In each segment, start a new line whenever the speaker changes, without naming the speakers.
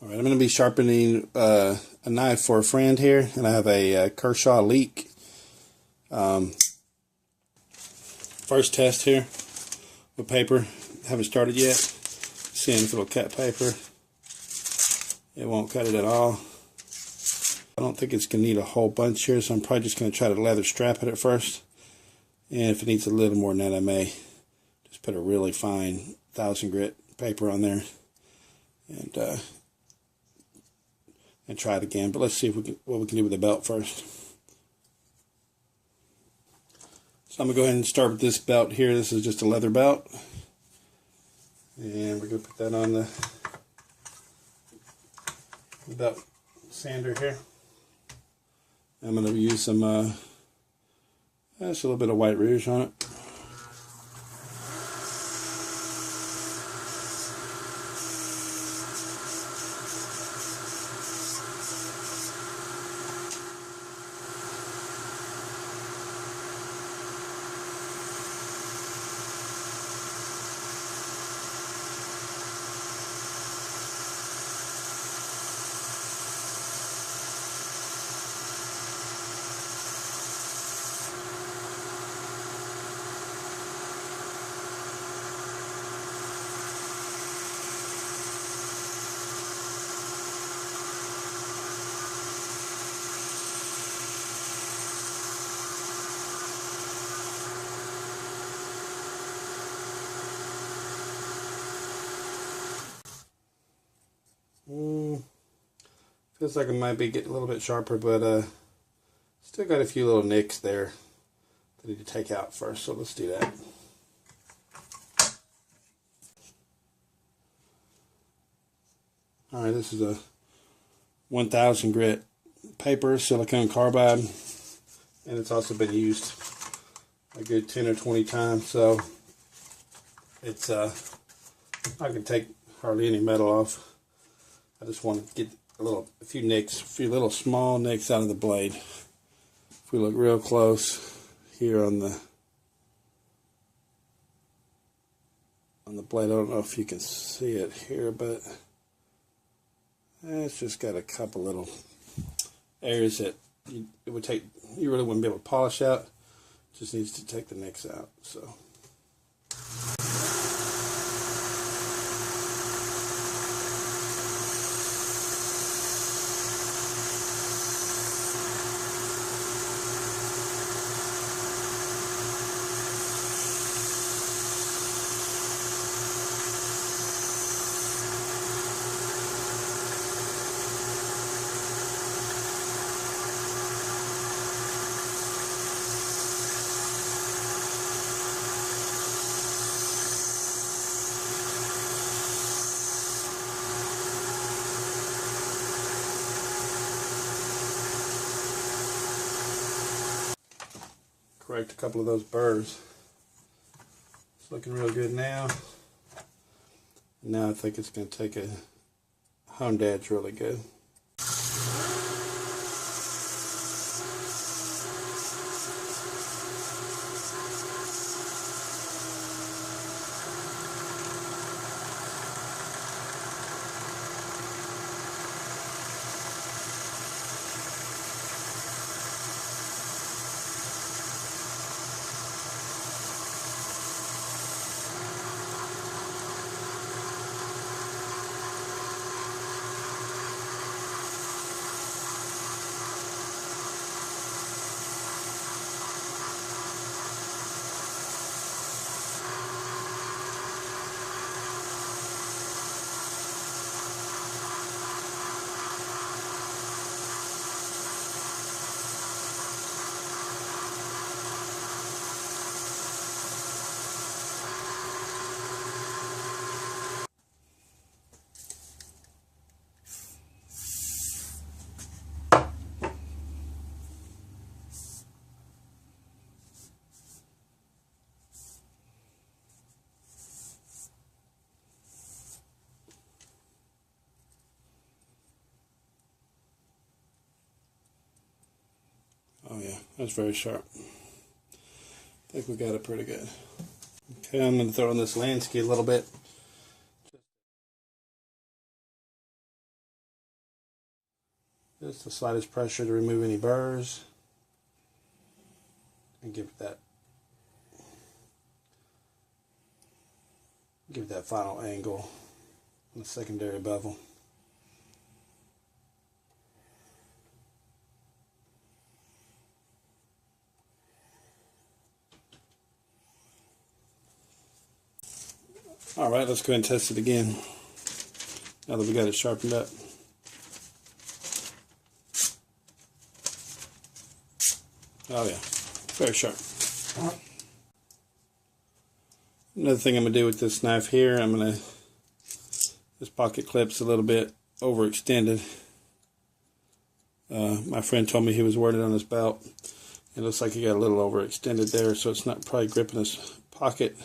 Alright, I'm going to be sharpening a knife for a friend here, and I have a Kershaw Leek. First test here with paper. Haven't started yet. Seeing if it'll cut paper. It won't cut it at all. I don't think it's going to need a whole bunch here, so I'm probably just going to try to leather strap it at first. And if it needs a little more than that, I may just put a really fine 1000 grit paper on there and try it again. But let's see if what we can do with the belt first. So I'm going to go ahead and start with this belt here. This is just a leather belt. And we're going to put that on the belt sander here. I'm going to use some, just a little bit of white rouge on it. Feels like it might be getting a little bit sharper, but still got a few little nicks there that I need to take out first, so let's do that. Alright, this is a 1000 grit paper, silicone carbide, and it's also been used a good 10 or 20 times, so it's I can take hardly any metal off. I just want to get a few little small nicks out of the blade. If we look real close here on the blade, I don't know if you can see it here, but it's just got a couple little areas that you really wouldn't be able to polish out. Just needs to take the nicks out. So. Correct a couple of those burrs. It's looking real good now. Now I think it's going to take a honed edge really good. Oh yeah, that's very sharp. I think we got it pretty good. Okay, I'm going to throw in this landscape a little bit. Just the slightest pressure to remove any burrs and give it that final angle on the secondary bevel. Alright, let's go ahead and test it again now that we got it sharpened up. Oh yeah, very sharp. Another thing I'm going to do with this knife here, this pocket clip's a little bit overextended. My friend told me he was wearing it on his belt. It looks like he got a little overextended there, so it's not probably gripping his pocket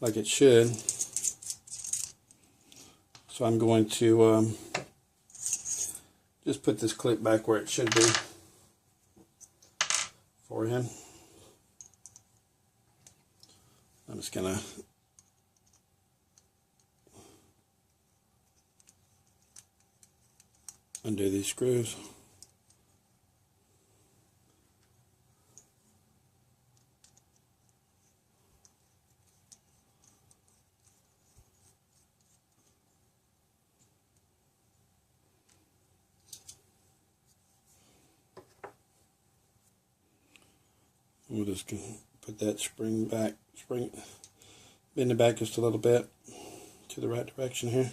like it should. So I'm going to just put this clip back where it should be for him. I'm just gonna undo these screws. We'll just put that spring back, bend it back just a little bit to the right direction here.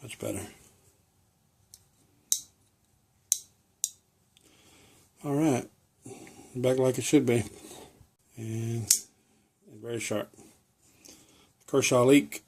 Much better. Alright, back like it should be. And very sharp. Kershaw Leek.